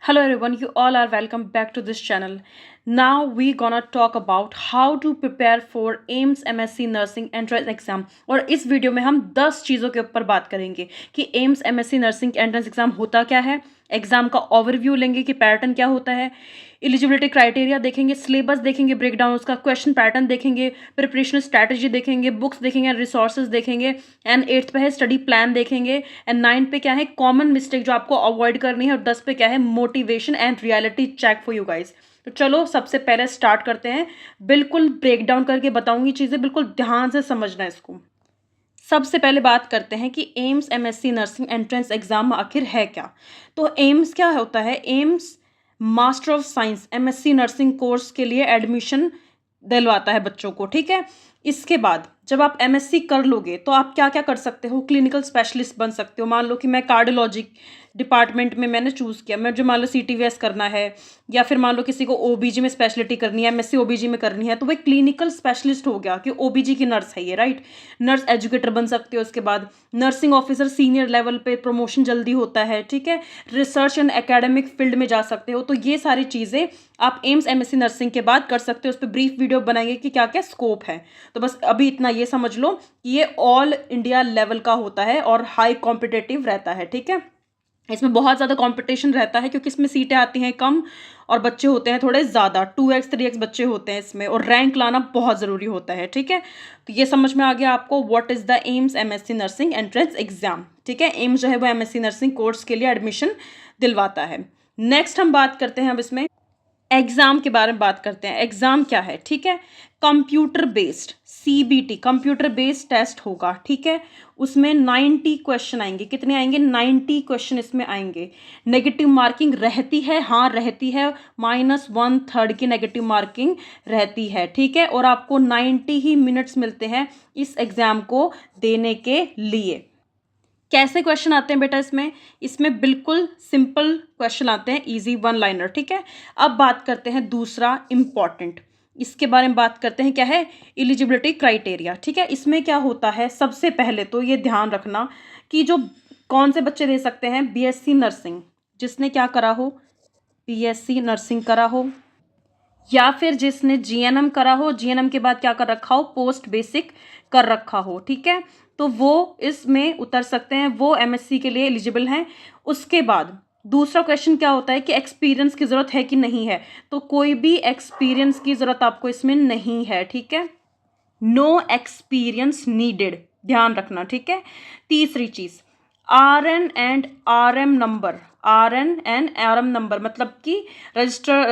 Hello everyone, you all are welcome back to this channel. Now we gonna talk about how to prepare for AIIMS MSc nursing entrance exam. और इस video में हम 10 चीज़ों के ऊपर बात करेंगे कि AIIMS MSc nursing entrance exam होता क्या है, एग्जाम का ओवरव्यू लेंगे कि पैटर्न क्या होता है, एलिजिबिलिटी क्राइटेरिया देखेंगे, सिलेबस देखेंगे, ब्रेकडाउन उसका, क्वेश्चन पैटर्न देखेंगे, प्रिपरेशन स्ट्रैटेजी देखेंगे, बुक्स देखेंगे, रिसोर्सेज देखेंगे, एंड 8th पे है स्टडी प्लान देखेंगे, एंड 9 पे क्या है कॉमन मिस्टेक जो आपको अवॉइड करनी है, और 10 पे क्या है motivation and reality check for you guys. तो चलो सबसे पहले स्टार्ट करते हैं। बिल्कुल ब्रेकडाउन करके बताऊंगी चीज़ें, बिल्कुल ध्यान से समझना है इसको। सबसे पहले बात करते हैं कि AIIMS MSc nursing entrance exam आखिर है क्या। तो एम्स क्या होता है? AIIMS master of science MSc nursing course के लिए एडमिशन दिलवाता है बच्चों को, ठीक है। इसके बाद जब आप MSc कर लोगे तो आप क्या क्या कर सकते हो, क्लिनिकल स्पेशलिस्ट बन सकते हो। मान लो कि मैं कार्डियोलॉजी डिपार्टमेंट में मैंने चूज़ किया, मैं जो मान लो CTVS करना है, या फिर मान लो किसी को OBG में स्पेशलिटी करनी है, MSc OBG में करनी है, तो वह क्लिनिकल स्पेशलिस्ट हो गया कि OBG की नर्स है ये, राइट। नर्स एजुकेटर बन सकते हो। उसके बाद नर्सिंग ऑफिसर सीनियर लेवल पे प्रमोशन जल्दी होता है, ठीक है। रिसर्च एंड एकेडमिक फील्ड में जा सकते हो। तो ये सारी चीज़ें आप एम्स MSc नर्सिंग के बाद कर सकते हो। उस पर ब्रीफ वीडियो बनाएंगे कि क्या क्या स्कोप है। तो बस अभी इतना ये समझ लो कि ये ऑल इंडिया लेवल का होता है और हाई कॉम्पिटिटिव रहता है, ठीक है। इसमें बहुत ज़्यादा कंपटीशन रहता है क्योंकि इसमें सीटें आती हैं कम और बच्चे होते हैं थोड़े ज़्यादा, 2x 3x बच्चे होते हैं इसमें, और रैंक लाना बहुत ज़रूरी होता है, ठीक है। तो ये समझ में आ गया आपको what is the AIIMS MSc nursing entrance exam, ठीक है। एम्स जो है वो MSc नर्सिंग कोर्स के लिए एडमिशन दिलवाता है। नेक्स्ट हम बात करते हैं अब इसमें एग्जाम के बारे में बात करते हैं। एग्जाम क्या है, ठीक है। Computer based CBT computer based test होगा, ठीक है। उसमें 90 क्वेश्चन आएंगे। कितने आएंगे? 90 क्वेश्चन इसमें आएंगे। नेगेटिव मार्किंग रहती है, हाँ रहती है, -1/3 की नेगेटिव मार्किंग रहती है, ठीक है। और आपको 90 ही मिनट्स मिलते हैं इस एग्जाम को देने के लिए। कैसे क्वेश्चन आते हैं बेटा इसमें? इसमें बिल्कुल सिंपल क्वेश्चन आते हैं, इजी वन लाइनर, ठीक है। अब बात करते हैं दूसरा इम्पॉर्टेंट, इसके बारे में बात करते हैं। क्या है? एलिजिबिलिटी क्राइटेरिया, ठीक है। इसमें क्या होता है, सबसे पहले तो ये ध्यान रखना कि जो कौन से बच्चे दे सकते हैं, BSc नर्सिंग, जिसने क्या करा हो, BSc नर्सिंग करा हो, या फिर जिसने GNM करा हो, GNM के बाद क्या कर रखा हो, पोस्ट बेसिक कर रखा हो, ठीक है। तो वो इसमें उतर सकते हैं, वो MSc के लिए एलिजिबल हैं। उसके बाद दूसरा क्वेश्चन क्या होता है कि एक्सपीरियंस की ज़रूरत है कि नहीं है। तो कोई भी एक्सपीरियंस की ज़रूरत आपको इसमें नहीं है, ठीक है। नो एक्सपीरियंस नीडेड, ध्यान रखना, ठीक है। तीसरी चीज़ RN and RM number, RN and RM number मतलब कि रजिस्टर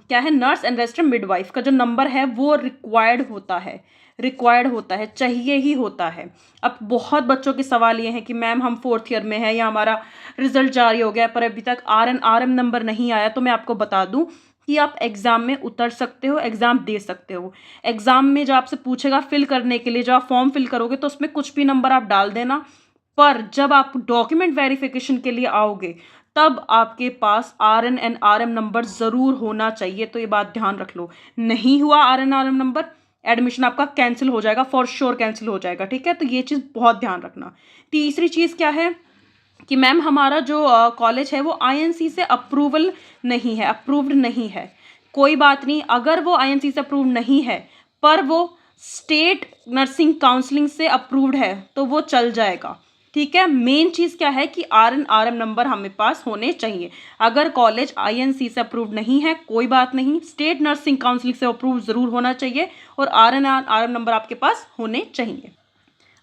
क्या है, नर्स एंड रजिस्टर मिडवाइफ का जो नंबर है वो रिक्वायर्ड होता है, चाहिए ही होता है। अब बहुत बच्चों के सवाल ये हैं कि मैम हम 4th ईयर में है या हमारा रिजल्ट जारी हो गया पर अभी तक RN RM नंबर नहीं आया। तो मैं आपको बता दूं कि आप एग्ज़ाम में उतर सकते हो, एग्ज़ाम दे सकते हो। एग्ज़ाम में जो आपसे पूछेगा फिल करने के लिए, जो आप फॉर्म फिल करोगे तो उसमें कुछ भी नंबर आप डाल देना, पर जब आप डॉक्यूमेंट वेरिफिकेशन के लिए आओगे तब आपके पास RN एंड RM नंबर ज़रूर होना चाहिए। तो ये बात ध्यान रख लो, नहीं हुआ RN RM नंबर, एडमिशन आपका कैंसिल हो जाएगा, फॉर श्योर कैंसिल हो जाएगा, ठीक है। तो ये चीज़ बहुत ध्यान रखना। तीसरी चीज़ क्या है कि मैम हमारा जो कॉलेज है वो INC से अप्रूवल नहीं है, अप्रूव्ड नहीं है। कोई बात नहीं, अगर वो INC से अप्रूव नहीं है पर वो स्टेट नर्सिंग काउंसलिंग से अप्रूव्ड है तो वो चल जाएगा, ठीक है। मेन चीज़ क्या है कि RN RM नंबर हमें पास होने चाहिए। अगर कॉलेज INC से अप्रूव्ड नहीं है कोई बात नहीं, स्टेट नर्सिंग काउंसलिंग से अप्रूव ज़रूर होना चाहिए और RN RM नंबर आपके पास होने चाहिए।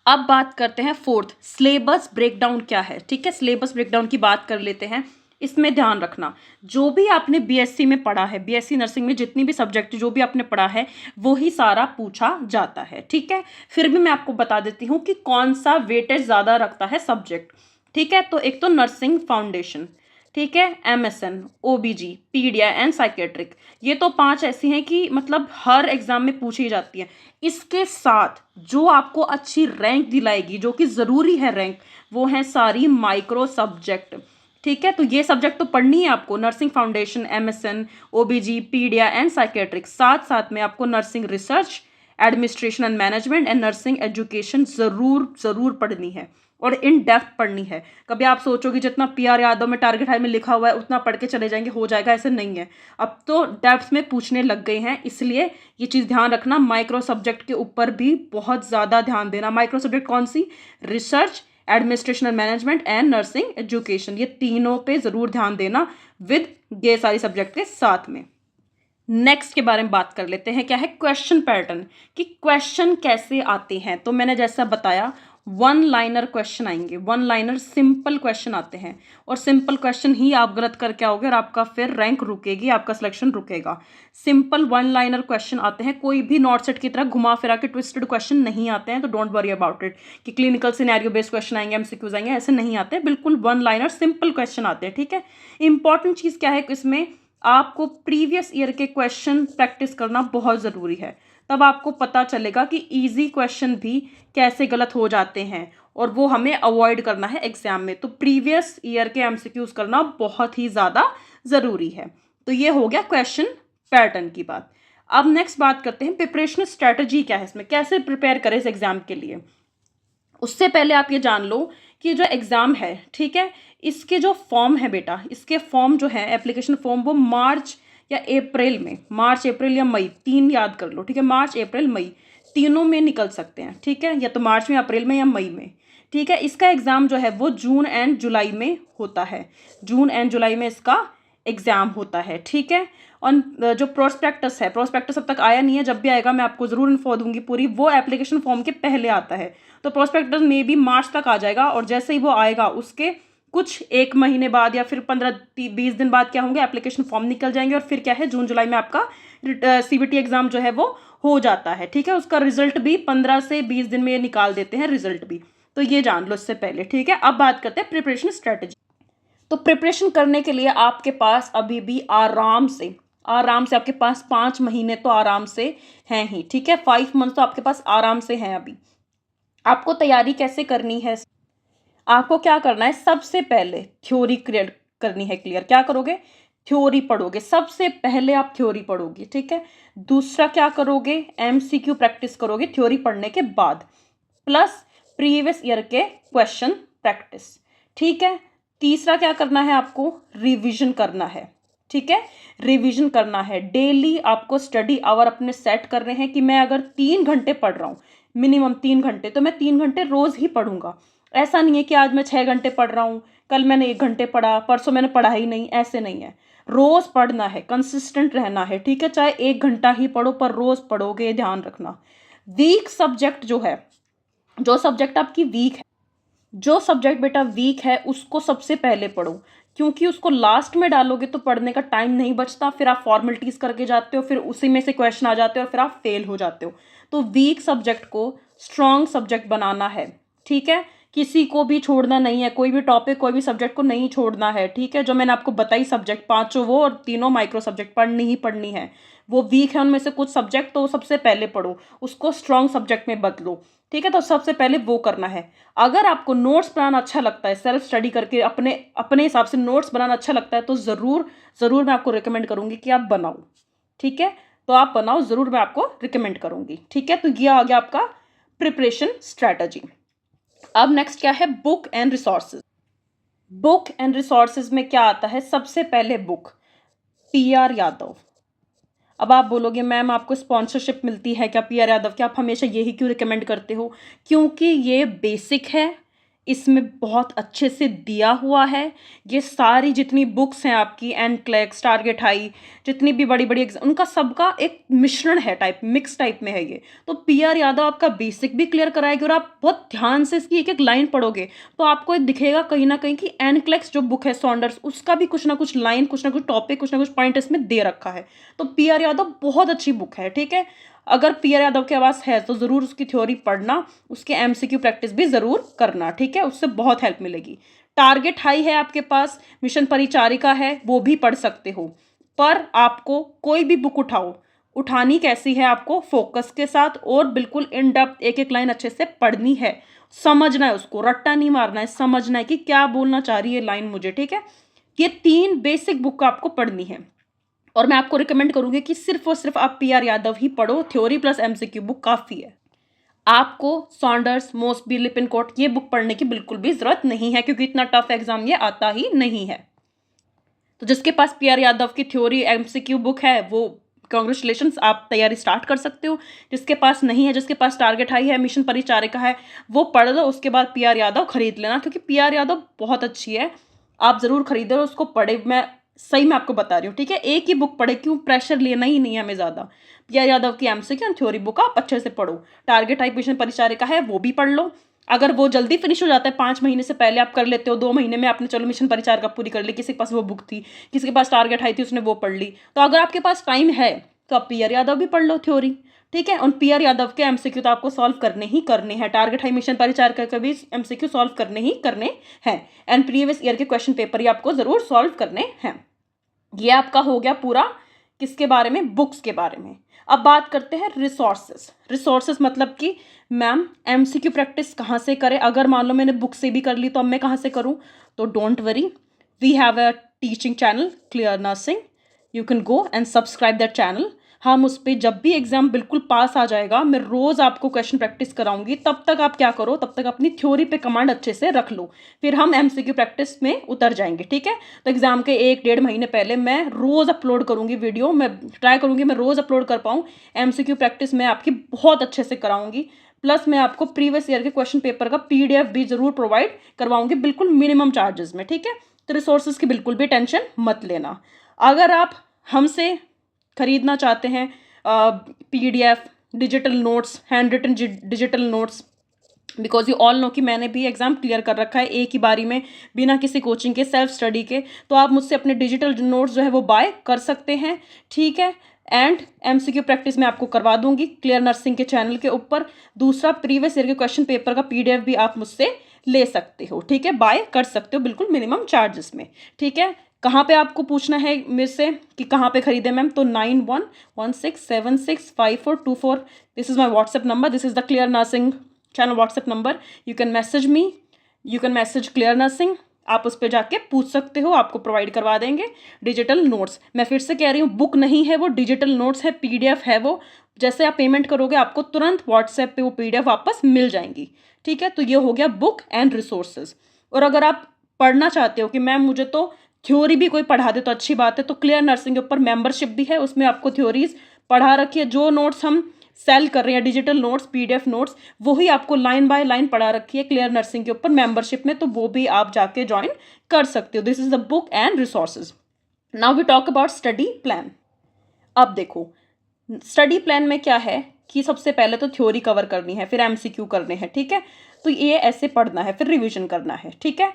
अब बात करते हैं फोर्थ, सिलेबस ब्रेकडाउन क्या है, ठीक है। सिलेबस ब्रेकडाउन की बात कर लेते हैं। इसमें ध्यान रखना जो भी आपने BSc में पढ़ा है, BSc नर्सिंग में जितनी भी सब्जेक्ट जो भी आपने पढ़ा है वही सारा पूछा जाता है, ठीक है। फिर भी मैं आपको बता देती हूँ कि कौन सा वेटेज ज़्यादा रखता है सब्जेक्ट, ठीक है। तो एक तो नर्सिंग फाउंडेशन, ठीक है, MSN OBG paedia and psychiatric, ये तो 5 ऐसी हैं कि मतलब हर एग्जाम में पूछी जाती है। इसके साथ जो आपको अच्छी रैंक दिलाएगी, जो कि ज़रूरी है रैंक, वो है सारी माइक्रो सब्जेक्ट, ठीक है। तो ये सब्जेक्ट तो पढ़नी है आपको, nursing foundation, MSN OBG paedia and psychiatric, साथ साथ में आपको nursing research, administration and management and nursing education ज़रूर पढ़नी है, और इन डेप्थ पढ़नी है। कभी आप सोचोगे जितना पीआर यादव में टारगेट हाई में लिखा हुआ है उतना पढ़ के चले जाएंगे, हो जाएगा, ऐसे नहीं है। अब तो डेप्थ में पूछने लग गए हैं, इसलिए ये चीज़ ध्यान रखना। माइक्रो सब्जेक्ट के ऊपर भी बहुत ज़्यादा ध्यान देना। माइक्रो सब्जेक्ट कौन सी? Research, administration management and nursing education, ये तीनों पे ज़रूर ध्यान देना विद ये सारी सब्जेक्ट के साथ में। नेक्स्ट के बारे में बात कर लेते हैं, क्या है क्वेश्चन पैटर्न, कि क्वेश्चन कैसे आते हैं। तो मैंने जैसा बताया वन लाइनर क्वेश्चन आएंगे, वन लाइनर सिंपल क्वेश्चन आते हैं, और सिंपल क्वेश्चन ही आप गलत करके आओगे और आपका फिर रैंक रुकेगी, आपका सिलेक्शन रुकेगा। सिंपल वन लाइनर क्वेश्चन आते हैं, कोई भी नॉट सेट की तरह घुमा फिरा के ट्विस्टेड क्वेश्चन नहीं आते हैं। तो डोंट वरी अबाउट इट कि क्लिनिकल सिनेरियो बेस्ड क्वेश्चन आएंगे, एमसीक्यूज आएंगे, ऐसे नहीं आते, बिल्कुल वन लाइनर सिंपल क्वेश्चन आते हैं। ठीक है, इंपॉर्टेंट चीज़ क्या है इसमें, आपको प्रीवियस ईयर के क्वेश्चन प्रैक्टिस करना बहुत ज़रूरी है। तब आपको पता चलेगा कि इजी क्वेश्चन भी कैसे गलत हो जाते हैं, और वो हमें अवॉइड करना है एग्जाम में। तो प्रीवियस ईयर के एमसीक्यूज करना बहुत ही ज़्यादा ज़रूरी है। तो ये हो गया क्वेश्चन पैटर्न की बात। अब नेक्स्ट बात करते हैं प्रिपरेशन स्ट्रेटजी क्या है, इसमें कैसे प्रिपेयर करें इस एग्ज़ाम के लिए। उससे पहले आप ये जान लो कि जो एग्ज़ाम है, ठीक है, इसके जो फॉर्म है बेटा, इसके फॉर्म जो है एप्लीकेशन फॉर्म, वो मार्च या अप्रैल में, मार्च अप्रैल या मई, 3 याद कर लो। ठीक है, मार्च अप्रैल मई तीनों में निकल सकते हैं। ठीक है, या तो मार्च में, अप्रैल में या मई में। ठीक है, इसका एग्ज़ाम जो है वो जून एंड जुलाई में होता है, जून एंड जुलाई में इसका एग्ज़ाम होता है। ठीक है, और जो प्रोस्पेक्टस है, प्रोस्पेक्टस अब तक आया नहीं है, जब भी आएगा मैं आपको ज़रूर इन्फो दूंगी पूरी। वो एप्लीकेशन फॉर्म के पहले आता है, तो प्रोस्पेक्टस में भी मार्च तक आ जाएगा, और जैसे ही वो आएगा उसके कुछ 1 महीने बाद या फिर 15-20 दिन बाद क्या होंगे, एप्लीकेशन फॉर्म निकल जाएंगे, और फिर क्या है जून जुलाई में आपका सीबीटी एग्ज़ाम जो है वो हो जाता है। ठीक है, उसका रिजल्ट भी 15 से 20 दिन में ये निकाल देते हैं रिजल्ट भी, तो ये जान लो इससे पहले। ठीक है, अब बात करते हैं प्रिपरेशन स्ट्रेटेजी। तो प्रिपरेशन करने के लिए आपके पास अभी भी आराम से आपके पास 5 महीने तो आराम से हैं ही। ठीक है, 5 मंथ तो आपके पास आराम से हैं अभी। आपको तैयारी कैसे करनी है, आपको क्या करना है, सबसे पहले थ्योरी क्लियर करनी है। क्लियर क्या करोगे, थ्योरी पढ़ोगे, सबसे पहले आप थ्योरी पढ़ोगे। ठीक है, दूसरा क्या करोगे, एमसीक्यू प्रैक्टिस करोगे थ्योरी पढ़ने के बाद, प्लस प्रीवियस ईयर के क्वेश्चन प्रैक्टिस। ठीक है, तीसरा क्या करना है, आपको रिवीजन करना है। ठीक है, रिवीजन करना है, डेली आपको स्टडी आवर अपने सेट कर रहे हैं कि मैं अगर 3 घंटे पढ़ रहा हूँ, मिनिमम 3 घंटे, तो मैं 3 घंटे रोज़ ही पढ़ूंगा। ऐसा नहीं है कि आज मैं 6 घंटे पढ़ रहा हूँ, कल मैंने 1 घंटे पढ़ा, परसों मैंने पढ़ा ही नहीं, ऐसे नहीं है। रोज़ पढ़ना है, कंसिस्टेंट रहना है। ठीक है, चाहे 1 घंटा ही पढ़ो पर रोज़ पढ़ोगे, ध्यान रखना। वीक सब्जेक्ट जो है, जो सब्जेक्ट आपकी वीक है, जो सब्जेक्ट बेटा वीक है उसको सबसे पहले पढ़ो, क्योंकि उसको लास्ट में डालोगे तो पढ़ने का टाइम नहीं बचता, फिर आप फॉर्मेलिटीज़ करके जाते हो, फिर उसी में से क्वेश्चन आ जाते हो और फिर आप फेल हो जाते हो। तो वीक सब्जेक्ट को स्ट्रॉन्ग सब्जेक्ट बनाना है। ठीक है, किसी को भी छोड़ना नहीं है, कोई भी टॉपिक, कोई भी सब्जेक्ट को नहीं छोड़ना है। ठीक है, जो मैंने आपको बताई सब्जेक्ट 5 वो और 3 माइक्रो सब्जेक्ट पढ़नी ही पढ़नी है। वो वीक है उनमें से कुछ सब्जेक्ट, तो सबसे पहले पढ़ो, उसको स्ट्रॉन्ग सब्जेक्ट में बदलो। ठीक है, तो सबसे पहले वो करना है। अगर आपको नोट्स बनाना अच्छा लगता है, सेल्फ स्टडी करके अपने अपने हिसाब से नोट्स बनाना अच्छा लगता है, तो ज़रूर मैं आपको रिकमेंड करूँगी कि आप बनाओ। ठीक है, तो आप बनाओ, ज़रूर मैं आपको रिकमेंड करूँगी। ठीक है, तो ये आ गया आपका प्रिपरेशन स्ट्रैटेजी। अब नेक्स्ट क्या है, book and resources. Book and resources में क्या आता है, सबसे पहले बुक पीआर यादव। अब आप बोलोगे मैम आपको स्पॉन्सरशिप मिलती है क्या पीआर यादव की, आप हमेशा यही क्यों रिकमेंड करते हो? क्योंकि ये बेसिक है, इसमें बहुत अच्छे से दिया हुआ है। ये सारी जितनी बुक्स हैं आपकी, एनक्लेक्स, टारगेट हाई, जितनी भी बड़ी बड़ी एग्जाम, उनका सबका एक मिश्रण है, टाइप मिक्स टाइप में है ये। तो पीआर यादव आपका बेसिक भी क्लियर कराएगी, और आप बहुत ध्यान से इसकी एक एक लाइन पढ़ोगे तो आपको ये दिखेगा कहीं ना कहीं कि एनक्लेक्स जो बुक है सॉन्डर्स, उसका भी कुछ ना कुछ लाइन, कुछ ना कुछ टॉपिक, कुछ ना कुछ पॉइंट इसमें दे रखा है। तो पीआर यादव बहुत अच्छी बुक है। ठीक है, अगर पीआर यादव के पास है तो ज़रूर उसकी थ्योरी पढ़ना, उसके एमसीक्यू प्रैक्टिस भी ज़रूर करना। ठीक है, उससे बहुत हेल्प मिलेगी। टारगेट हाई है आपके पास, मिशन परिचारिका है, वो भी पढ़ सकते हो। पर आपको कोई भी बुक उठानी कैसी है, आपको फोकस के साथ और बिल्कुल इन डेप्थ एक एक लाइन अच्छे से पढ़नी है, समझना है उसको, रट्टा नहीं मारना है, समझना है कि क्या बोलना चाह रही है लाइन मुझे। ठीक है, ये 3 बेसिक बुक आपको पढ़नी है, और मैं आपको रिकमेंड करूंगी कि सिर्फ और सिर्फ आप पीआर यादव ही पढ़ो, थ्योरी प्लस एमसीक्यू बुक काफ़ी है। आपको सॉन्डर्स, मोसबी, लिपिनकोट ये बुक पढ़ने की बिल्कुल भी ज़रूरत नहीं है, क्योंकि इतना टफ एग्जाम ये आता ही नहीं है। तो जिसके पास पीआर यादव की थ्योरी एमसीक्यू बुक है वो कांग्रेचुलेशंस, आप तैयारी स्टार्ट कर सकते हो। जिसके पास नहीं है, जिसके पास टारगेट हाई है, मिशन परिचारिका है, वो पढ़ लो, उसके बाद पीआर यादव खरीद लेना, क्योंकि पीआर यादव बहुत अच्छी है, आप ज़रूर खरीदो उसको, पढ़े। मैं सही में आपको बता रही हूँ, ठीक है। एक ही बुक पढ़े, क्यों प्रेशर लेना ही नहीं है हमें ज़्यादा। पीआर यादव की एमसीक्यू थ्योरी बुक आप अच्छे से पढ़ो। टारगेट हाई मिशन परिचारिका है वो भी पढ़ लो। अगर वो जल्दी फिनिश हो जाता है, 5 महीने से पहले आप कर लेते हो, 2 महीने में आपने चलो मिशन परिचारिका पूरी कर ली, किसी के पास वो बुक थी, किसी के पास टारगेट हाई थी, उसने वो पढ़ ली, तो अगर आपके पास टाइम है तो आप पीआर यादव भी पढ़ लो थ्योरी, ठीक है। उन पीआर यादव के एमसीक्यू तो आपको सॉल्व करने ही करने हैं, टारगेट हाई मिशन परिचारिका के भी एमसीक्यू सॉल्व करने ही करने हैं, एंड प्रीवियस ईयर के क्वेश्चन पेपर ही आपको जरूर सॉल्व करने हैं। ये आपका हो गया पूरा किसके बारे में, बुक्स के बारे में। अब बात करते हैं रिसोर्सेज। रिसोर्सेज मतलब कि मैम एमसीक्यू प्रैक्टिस कहाँ से करें, अगर मान लो मैंने बुक से भी कर ली तो अब मैं कहाँ से करूँ। तो don't worry, we have a teaching channel clear nursing, you can go and subscribe that channel. हम उस पर जब भी एग्जाम बिल्कुल पास आ जाएगा, मैं रोज़ आपको क्वेश्चन प्रैक्टिस कराऊंगी। तब तक आप क्या करो, तब तक अपनी थ्योरी पे कमांड अच्छे से रख लो, फिर हम एमसीक्यू प्रैक्टिस में उतर जाएंगे, ठीक है। तो एग्जाम के 1-1.5 महीने पहले मैं रोज़ अपलोड करूंगी वीडियो, मैं ट्राई करूंगी मैं रोज़ अपलोड कर पाऊँ। एमसीक्यू प्रैक्टिस मैं आपकी बहुत अच्छे से कराऊंगी, प्लस मैं आपको प्रीवियस ईयर के क्वेश्चन पेपर का पीडीएफ भी जरूर प्रोवाइड करवाऊंगी, बिल्कुल मिनिमम चार्जेस में, ठीक है। तो रिसोर्सेज की बिल्कुल भी टेंशन मत लेना। अगर आप हमसे खरीदना चाहते हैं PDF, digital notes, hand written digital notes, because you all know कि मैंने भी एग्जाम क्लियर कर रखा है एक ही बारी में, बिना किसी कोचिंग के, सेल्फ स्टडी के, तो आप मुझसे अपने डिजिटल नोट्स जो है वो बाय कर सकते हैं, ठीक है। एंड एमसीक्यू प्रैक्टिस मैं आपको करवा दूंगी क्लियर नर्सिंग के चैनल के ऊपर। दूसरा, प्रीवियस ईयर के क्वेश्चन पेपर का पीडीएफ भी आप मुझसे ले सकते हो, ठीक है, बाय कर सकते हो बिल्कुल मिनिमम चार्जेस में, ठीक है। कहाँ पे आपको पूछना है मेरे से कि कहाँ पे खरीदे मैम, तो 9116765424, this is my WhatsApp number, this is the clear nursing channel WhatsApp number. You can message me, you can message clear nursing, आप उस पर जाके पूछ सकते हो, आपको प्रोवाइड करवा देंगे डिजिटल नोट्स। मैं फिर से कह रही हूँ, बुक नहीं है वो, डिजिटल नोट्स है, पीडीएफ है वो। जैसे आप पेमेंट करोगे आपको तुरंत व्हाट्सएप पे वो पीडीएफ वापस मिल जाएंगी, ठीक है। तो ये हो गया बुक एंड रिसोर्सेज। और अगर आप पढ़ना चाहते हो कि मैम मुझे तो थ्योरी भी कोई पढ़ा दे तो अच्छी बात है, तो क्लियर नर्सिंग के ऊपर मेंबरशिप भी है, उसमें आपको थ्योरीज पढ़ा रखी है, जो नोट्स हम सेल कर रहे हैं डिजिटल नोट्स, पीडीएफ नोट्स, वही आपको लाइन बाय लाइन पढ़ा रखी है क्लियर नर्सिंग के ऊपर मेंबरशिप में, तो वो भी आप जाके ज्वाइन कर सकते हो। This is the book and resources. Now we talk about study plan. अब देखो स्टडी प्लान में क्या है कि सबसे पहले तो थ्योरी कवर करनी है, फिर एमसीक्यू करने हैं, ठीक है। तो ये ऐसे पढ़ना है, फिर रिविजन करना है, ठीक है।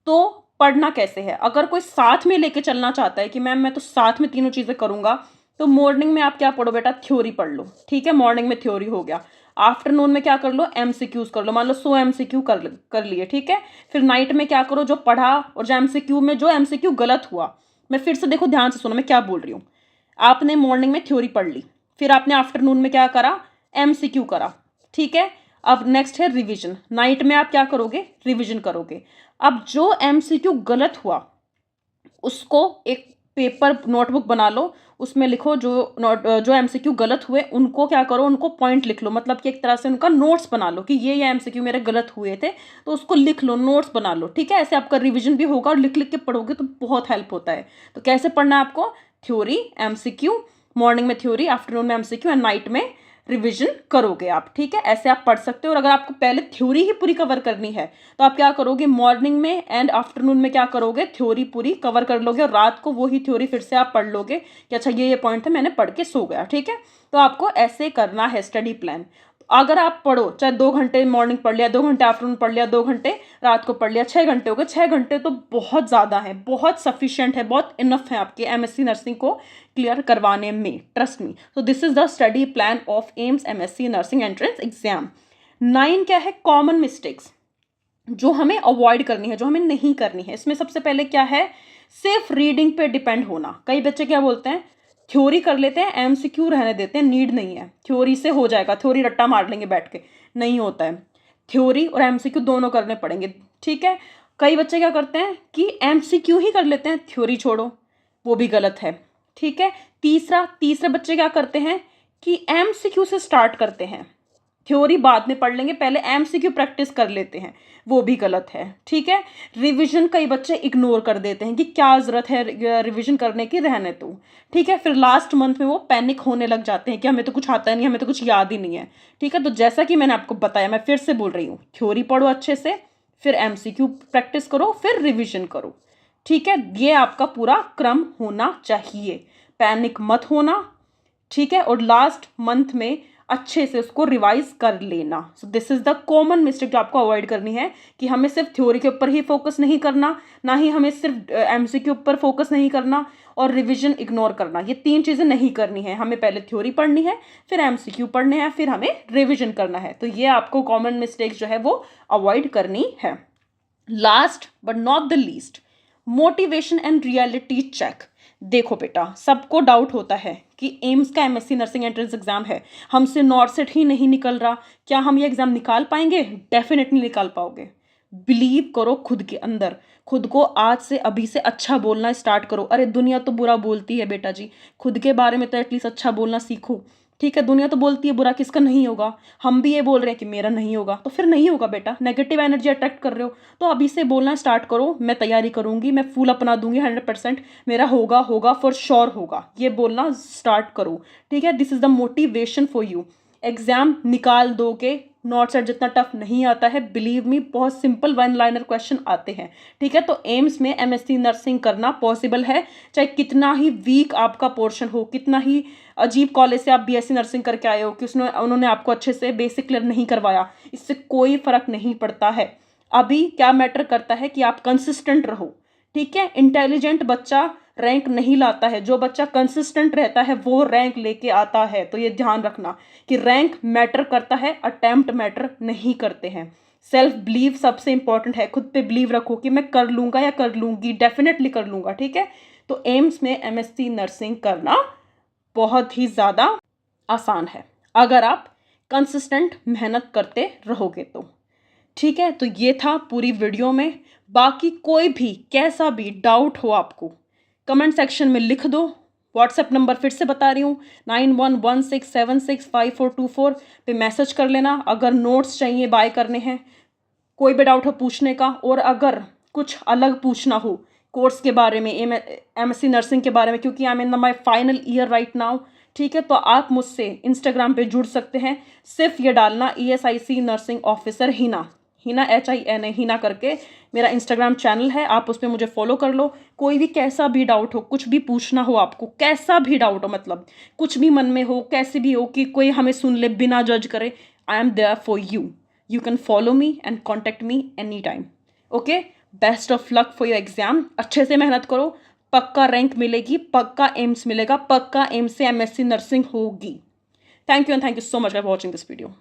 तो पढ़ना कैसे है, अगर कोई साथ में लेके चलना चाहता है कि मैम मैं तो साथ में तीनों चीज़ें करूँगा, तो मॉर्निंग में आप क्या पढ़ो बेटा, थ्योरी पढ़ लो, ठीक है। मॉर्निंग में थ्योरी हो गया। आफ्टरनून में क्या कर लो, एमसीक्यूज कर लो, मान लो 100 एमसीक्यू कर लिए, ठीक है। फिर नाइट में क्या करो, जो पढ़ा और जो एमसीक्यू में जो एमसीक्यू गलत हुआ, मैं फिर से देखो ध्यान से सुनो मैं क्या बोल रही हूँ। आपने मॉर्निंग में थ्योरी पढ़ ली, फिर आपने आफ्टरनून में क्या करा, एमसीक्यू करा, ठीक है। अब नेक्स्ट है रिवीजन। नाइट में आप क्या करोगे, रिवीजन करोगे। अब जो एमसीक्यू गलत हुआ उसको एक पेपर नोटबुक बना लो, उसमें लिखो जो एमसीक्यू गलत हुए उनको क्या करो, उनको पॉइंट लिख लो, मतलब कि एक तरह से उनका नोट्स बना लो कि ये एमसीक्यू मेरे गलत हुए थे, तो उसको लिख लो, नोट्स बना लो, ठीक है। ऐसे आपका रिवीजन भी होगा और लिख लिख के पढ़ोगे तो बहुत हेल्प होता है। तो कैसे पढ़ना है आपको, थ्योरी, एमसीक्यू, मॉर्निंग में थ्योरी, आफ्टरनून में एमसीक्यू एंड नाइट में रिवीजन करोगे आप, ठीक है। ऐसे आप पढ़ सकते हो। और अगर आपको पहले थ्योरी ही पूरी कवर करनी है तो आप क्या करोगे, मॉर्निंग में एंड आफ्टरनून में क्या करोगे, थ्योरी पूरी कवर कर लोगे, और रात को वही थ्योरी फिर से आप पढ़ लोगे कि अच्छा ये पॉइंट है, मैंने पढ़ के सो गया, ठीक है। तो आपको ऐसे करना है स्टडी प्लान। अगर आप पढ़ो, चाहे 2 घंटे मॉर्निंग पढ़ लिया, 2 घंटे आफ्टरनून पढ़ लिया, 2 घंटे रात को पढ़ लिया, 6 घंटे हो गए। 6 घंटे तो बहुत ज़्यादा है, बहुत सफिशिएंट है, बहुत इनफ है आपके एमएससी नर्सिंग को क्लियर करवाने में, ट्रस्ट मी। तो this is the study plan of AIIMS MSc nursing entrance exam. 9 क्या है, कॉमन मिस्टेक्स जो हमें अवॉइड करनी है, जो हमें नहीं करनी है। इसमें सबसे पहले क्या है, सिर्फ रीडिंग पे डिपेंड होना। कई बच्चे क्या बोलते हैं, थ्योरी कर लेते हैं, एमसीक्यू रहने देते हैं, नीड नहीं है, थ्योरी से हो जाएगा, थ्योरी रट्टा मार लेंगे बैठ के, नहीं होता है। थ्योरी और एमसीक्यू दोनों करने पड़ेंगे, ठीक है। कई बच्चे क्या करते हैं कि एमसीक्यू ही कर लेते हैं, थ्योरी छोड़ो, वो भी गलत है, ठीक है। तीसरे बच्चे क्या करते हैं कि एमसीक्यू से स्टार्ट करते हैं, थ्योरी बाद में पढ़ लेंगे, पहले एमसीक्यू प्रैक्टिस कर लेते हैं, वो भी गलत है। ठीक है, रिवीजन कई बच्चे इग्नोर कर देते हैं कि क्या ज़रूरत है रिवीजन करने की, रहने दो। ठीक है, फिर लास्ट मंथ में वो पैनिक होने लग जाते हैं कि हमें तो कुछ आता नहीं, हमें तो कुछ याद ही नहीं है। ठीक है, तो जैसा कि मैंने आपको बताया, मैं फिर से बोल रही हूँ, थ्योरी पढ़ो अच्छे से, फिर एमसीक्यू प्रैक्टिस करो, फिर रिविजन करो। ठीक है, ये आपका पूरा क्रम होना चाहिए, पैनिक मत होना। ठीक है, और लास्ट मंथ में अच्छे से उसको रिवाइज कर लेना। So this is the common mistake जो आपको अवॉइड करनी है, कि हमें सिर्फ थ्योरी के ऊपर ही फोकस नहीं करना, ना ही हमें सिर्फ एमसीक्यू के ऊपर फोकस नहीं करना, और रिवीजन इग्नोर करना। ये तीन चीज़ें नहीं करनी है, हमें पहले थ्योरी पढ़नी है, फिर एमसीक्यू पढ़ने हैं, फिर हमें रिवीजन करना है। तो ये आपको कॉमन मिस्टेक जो है वो अवॉइड करनी है। Last but not the least, motivation and reality check. देखो बेटा, सबको डाउट होता है कि एम्स का एमएससी नर्सिंग एंट्रेंस एग्जाम है, हमसे नॉट सेट ही नहीं निकल रहा, क्या हम ये एग्जाम निकाल पाएंगे? डेफिनेटली निकाल पाओगे। बिलीव करो खुद के अंदर, खुद को आज से अभी से अच्छा बोलना स्टार्ट करो। अरे दुनिया तो बुरा बोलती है बेटा जी, खुद के बारे में तो एटलीस्ट अच्छा बोलना सीखो। ठीक है, दुनिया तो बोलती है बुरा किसका नहीं होगा, हम भी ये बोल रहे हैं कि मेरा नहीं होगा, तो फिर नहीं होगा बेटा। नेगेटिव एनर्जी अट्रैक्ट कर रहे हो, तो अभी से बोलना स्टार्ट करो, मैं तैयारी करूंगी, मैं फुल अपना दूंगी 100%, मेरा होगा होगा फॉर श्योर होगा, ये बोलना स्टार्ट करो। ठीक है, this is the motivation for you. Exam निकाल दोगे, नॉट सेट जितना टफ नहीं आता है, बिलीव मी, बहुत सिंपल वन लाइनर क्वेश्चन आते हैं। ठीक है, तो एम्स में एमएससी नर्सिंग करना पॉसिबल है, चाहे कितना ही वीक आपका पोर्शन हो, कितना ही अजीब कॉलेज से आप बीएससी नर्सिंग करके आए हो कि उन्होंने आपको अच्छे से बेसिक क्लियर नहीं करवाया, इससे कोई फर्क नहीं पड़ता है। अभी क्या मैटर करता है कि आप कंसिस्टेंट रहो। ठीक है, इंटेलिजेंट बच्चा रैंक नहीं लाता है, जो बच्चा कंसिस्टेंट रहता है वो रैंक लेके आता है। तो ये ध्यान रखना कि रैंक मैटर करता है, अटेम्प्ट मैटर नहीं करते हैं। सेल्फ बिलीव सबसे इंपॉर्टेंट है, खुद पे बिलीव रखो कि मैं कर लूंगा या कर लूंगी, डेफिनेटली कर लूंगा। ठीक है, तो एम्स में एमएससी नर्सिंग करना बहुत ही ज़्यादा आसान है, अगर आप कंसिस्टेंट मेहनत करते रहोगे तो। ठीक है, तो ये था पूरी वीडियो में। बाकी कोई भी कैसा भी डाउट हो आपको, कमेंट सेक्शन में लिख दो। व्हाट्सएप नंबर फिर से बता रही हूँ, 9116765424 पे मैसेज कर लेना। अगर नोट्स चाहिए बाय करने हैं, कोई भी डाउट हो पूछने का, और अगर कुछ अलग पूछना हो कोर्स के बारे में, एमएससी नर्सिंग के बारे में, क्योंकि I am in my final year right now. ठीक है, तो आप मुझसे इंस्टाग्राम पे जुड़ सकते हैं, सिर्फ ये डालना ESIC nursing officer Hina, Hina HINA, Hina करके मेरा इंस्टाग्राम चैनल है, आप उस पर मुझे फॉलो कर लो। कोई भी कैसा भी डाउट हो, कुछ भी पूछना हो आपको, कैसा भी डाउट हो, मतलब कुछ भी मन में हो, कैसे भी हो, कि कोई हमें सुन ले बिना जज करे, I am there for you. You can follow me and contact me any time. Okay, best of luck for your exam, अच्छे से मेहनत करो, पक्का रैंक मिलेगी, पक्का एम्स मिलेगा, पक्का एम्स से एमएससी नर्सिंग होगी। Thank you and thank you so much for watching this video.